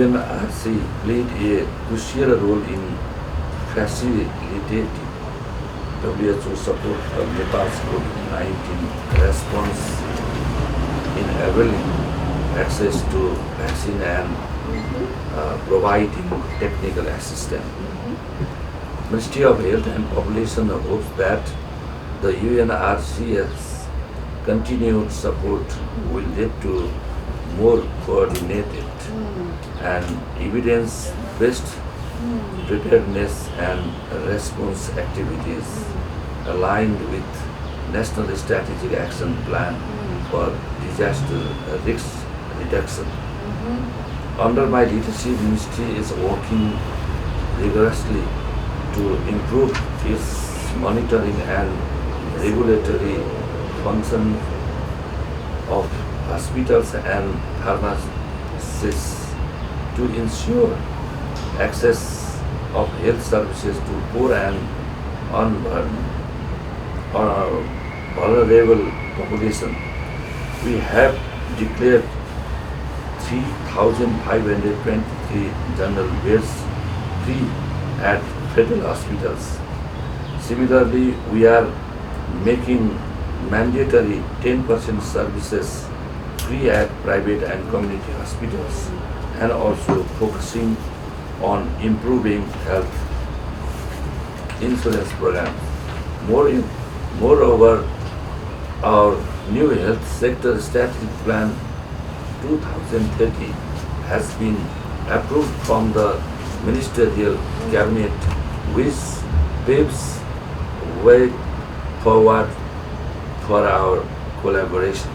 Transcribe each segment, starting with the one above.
UNRC played a crucial role in facilitating WHO support of Nepal's COVID-19 response in availing access to vaccine and providing technical assistance. Ministry of Health and Population hopes that the UNRC's continued support will lead to more coordinated and evidence-based preparedness and response activities aligned with National Strategic Action Plan for Disaster Risk Reduction. Under my leadership, Ministry is working rigorously to improve its monitoring and regulatory function of hospitals and pharmacies to ensure access of health services to poor and vulnerable population. We have declared 3,523 general beds free at federal hospitals. Similarly, we are making mandatory 10% services free at private and community hospitals, and also focusing on improving health insurance programs. Moreover, our new health sector strategic plan 2030 has been approved from the Ministerial Cabinet, which paves way forward for our collaboration.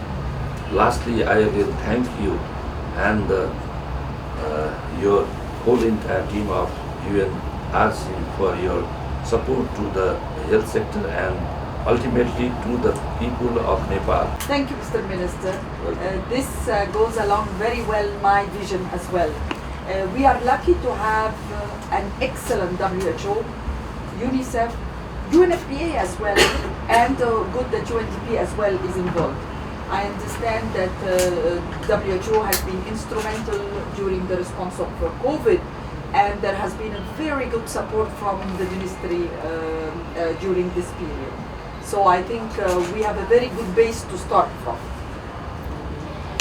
Lastly, I will thank you and your whole entire team of UNRC for your support to the health sector and ultimately to the people of Nepal. Thank you, Mr. Minister. This goes along very well my vision as well. We are lucky to have an excellent WHO, UNICEF, UNFPA as well, and good that UNDP as well is involved. I understand that WHO has been instrumental during the response of COVID, and there has been a very good support from the ministry during this period. So I think we have a very good base to start from.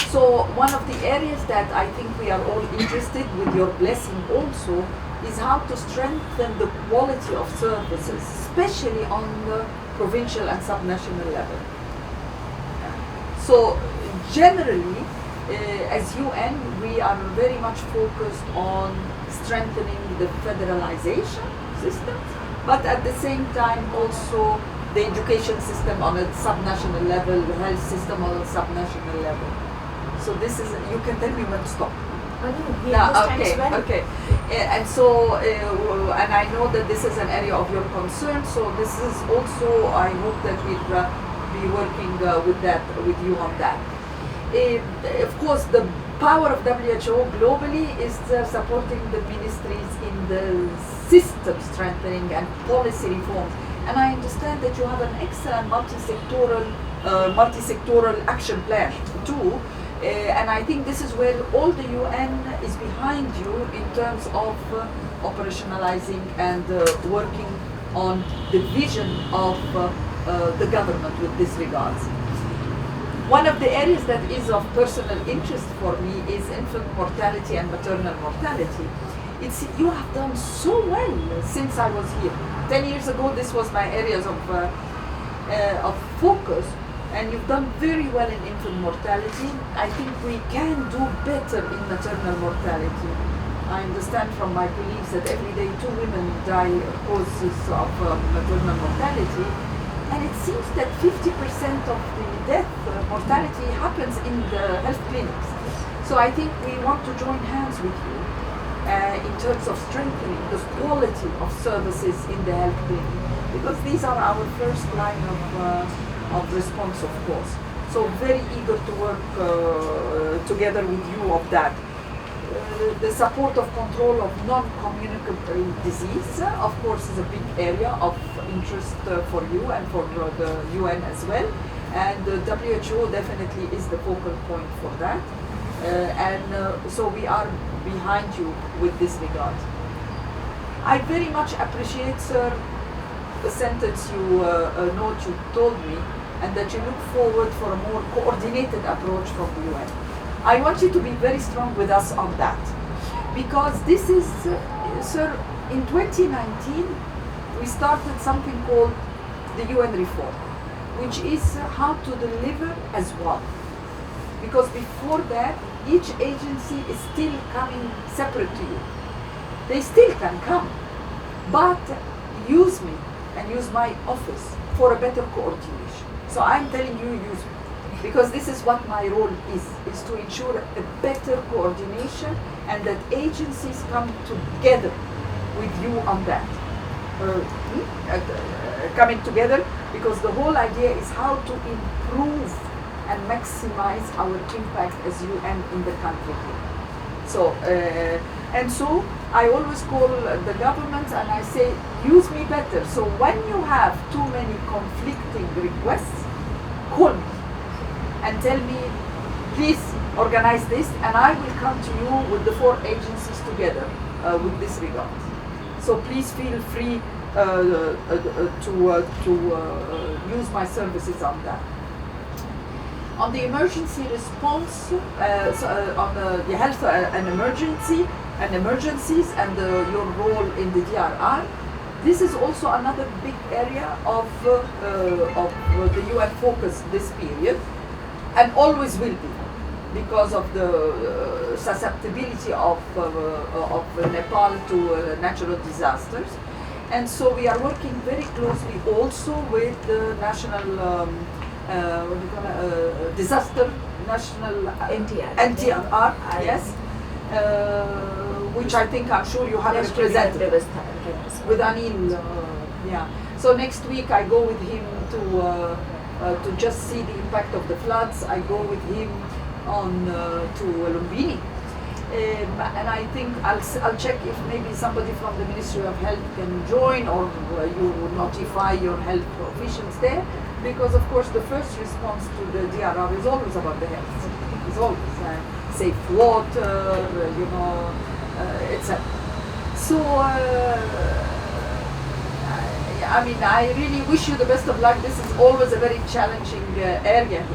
So one of the areas that I think we are all interested, with your blessing also, is how to strengthen the quality of services, especially on the provincial and subnational level. So generally, as UN, we are very much focused on strengthening the federalization system, but at the same time also the education system on a subnational level, the health system on a subnational level. So this is, you can tell me when to stop. Okay. And so, and I know that this is an area of your concern, so this is also, I hope that we'll be working with you on that. Of course, the power of WHO globally is supporting the ministries in the system strengthening and policy reforms. And I understand that you have an excellent multi-sectoral action plan too. And I think this is where all the UN is behind you in terms of operationalizing and working on the vision of the government with this regards. One of the areas that is of personal interest for me is infant mortality and maternal mortality. You have done so well since I was here. 10 years ago, this was my areas of focus, and you've done very well in infant mortality. I think we can do better in maternal mortality. I understand from my colleagues that every day 2 women die causes of maternal mortality, and it seems that 50% of the death mortality happens in the health clinics. So I think we want to join hands with you in terms of strengthening the quality of services in the health clinic, because these are our first line of response, of course. So very eager to work together with you of that. The support of control of non-communicable disease, of course, is a big area of interest for you and for the UN as well. And the WHO definitely is the focal point for that. So we are behind you with this regard. I very much appreciate, sir, the sentence you note you told me, and that you look forward for a more coordinated approach from the UN. I want you to be very strong with us on that, because this is, sir, in 2019 we started something called the UN reform, which is how to deliver as one. Because before that, each agency is still coming separate to you. They still can come, but use me and use my office for a better coordination. So I'm telling you, use me, because this is what my role is to ensure a better coordination and that agencies come together with you on that. Coming together, because the whole idea is how to improve and maximize our impact as UN in the country here. So, and so I always call the government and I say, use me better. So when you have too many conflicting requests, call me and tell me, please organize this, and I will come to you with the 4 agencies together with this regard. So please feel free to use my services on that. On the emergency response, on the health and emergencies and your role in the DRR, this is also another big area of the UN focus this period, and always will be, because of the susceptibility of Nepal to natural disasters. And so we are working very closely also with the national disaster national NTRR, yes, which I think I'm sure you have represented with Anil. Yeah. So next week I go with him to just see the impact of the floods. I go with him on to Lumbini. And I think I'll check if maybe somebody from the Ministry of Health can join, or you notify your health officials there, because of course the first response to the DRR is always about the health. It's always safe water, etc. So I mean, I really wish you the best of luck. This is always a very challenging area here.